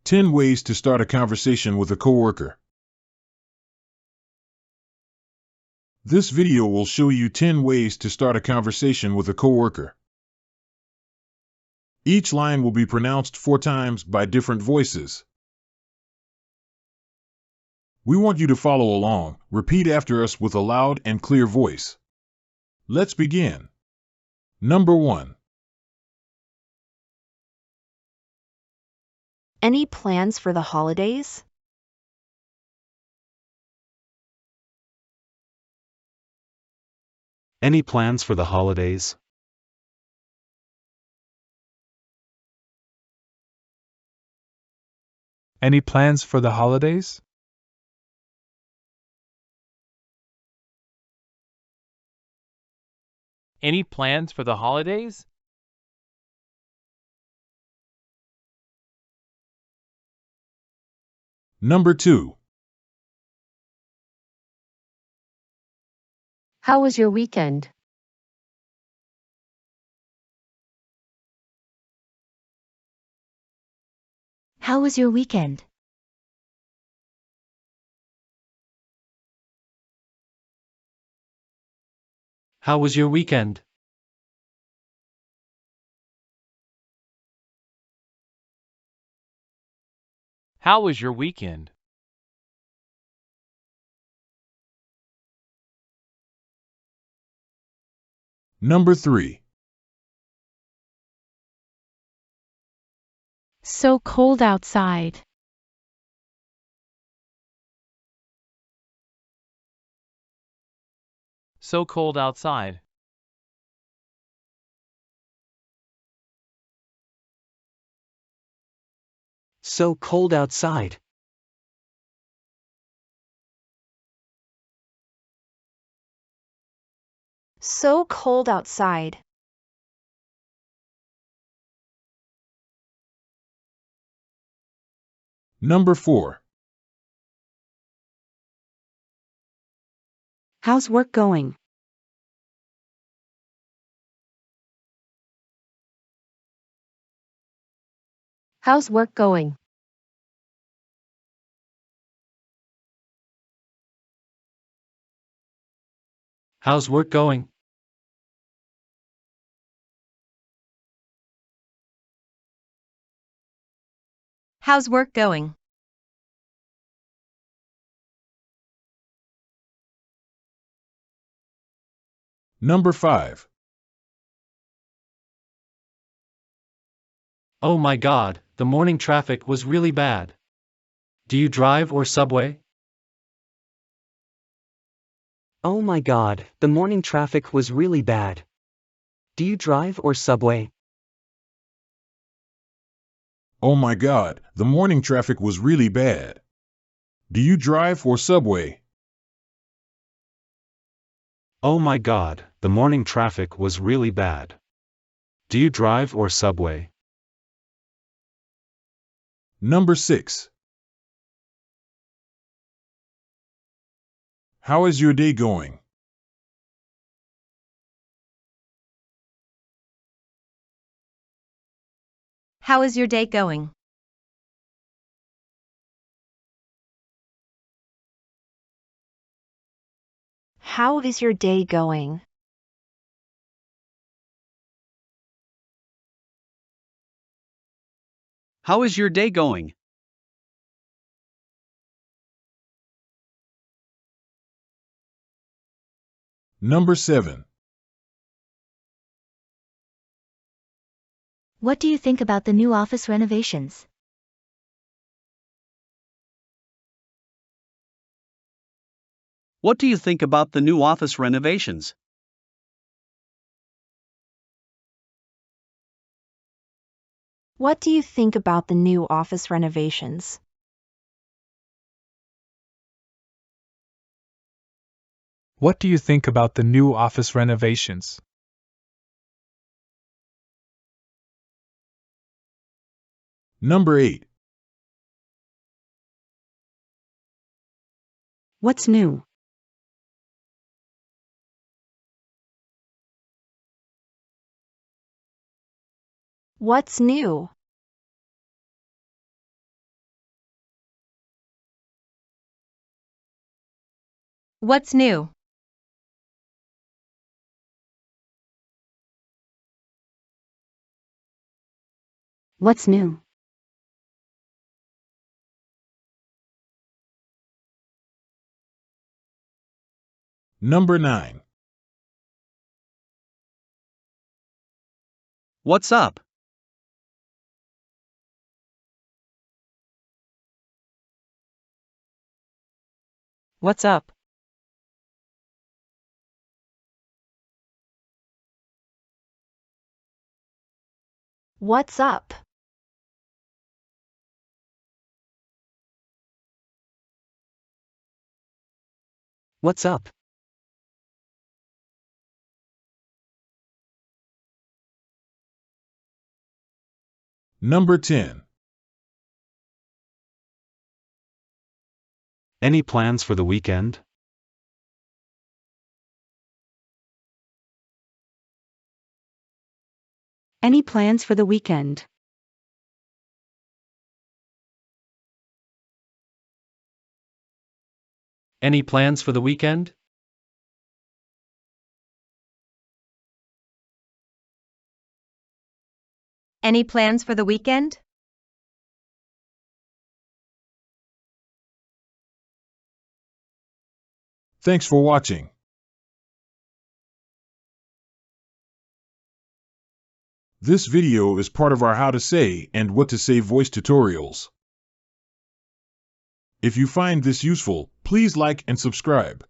10 ways to start a conversation with a coworker. This video will show you 10 ways to start a conversation with a coworker. Each line will be pronounced 4 times by different voices. We want you to follow along. Repeat after us with a loud and clear voice. Let's begin. Number 1. Any plans for the holidays? Any plans for the holidays? Any plans for the holidays? Any plans for the holidays? Number 2. How was your weekend? How was your weekend? How was your weekend? How was your weekend? Number 3. So cold outside. So cold outside. So cold outside. So cold outside. Number 4. How's work going? How's work going? How's work going? How's work going? Number 5. Oh my God, the morning traffic was really bad. Do you drive or subway? Oh my God, the morning traffic was really bad. Do you drive or subway? Oh my God, the morning traffic was really bad. Do you drive or subway? Oh my God, the morning traffic was really bad. Do you drive or subway? Number 6. How is your day going? How is your day going? How is your day going? How is your day going? Number 7. What do you think about the new office renovations? What do you think about the new office renovations? What do you think about the new office renovations? What do you think about the new office renovations? Number 8. What's new? What's new? What's new? What's new? Number 9. What's up? What's up? What's up? What's up? Number 10. Any plans for the weekend? Any plans for the weekend? Any plans for the weekend? Any plans for the weekend? Thanks for watching. This video is part of our How to Say and What to Say voice tutorials. If you find this useful, please like and subscribe.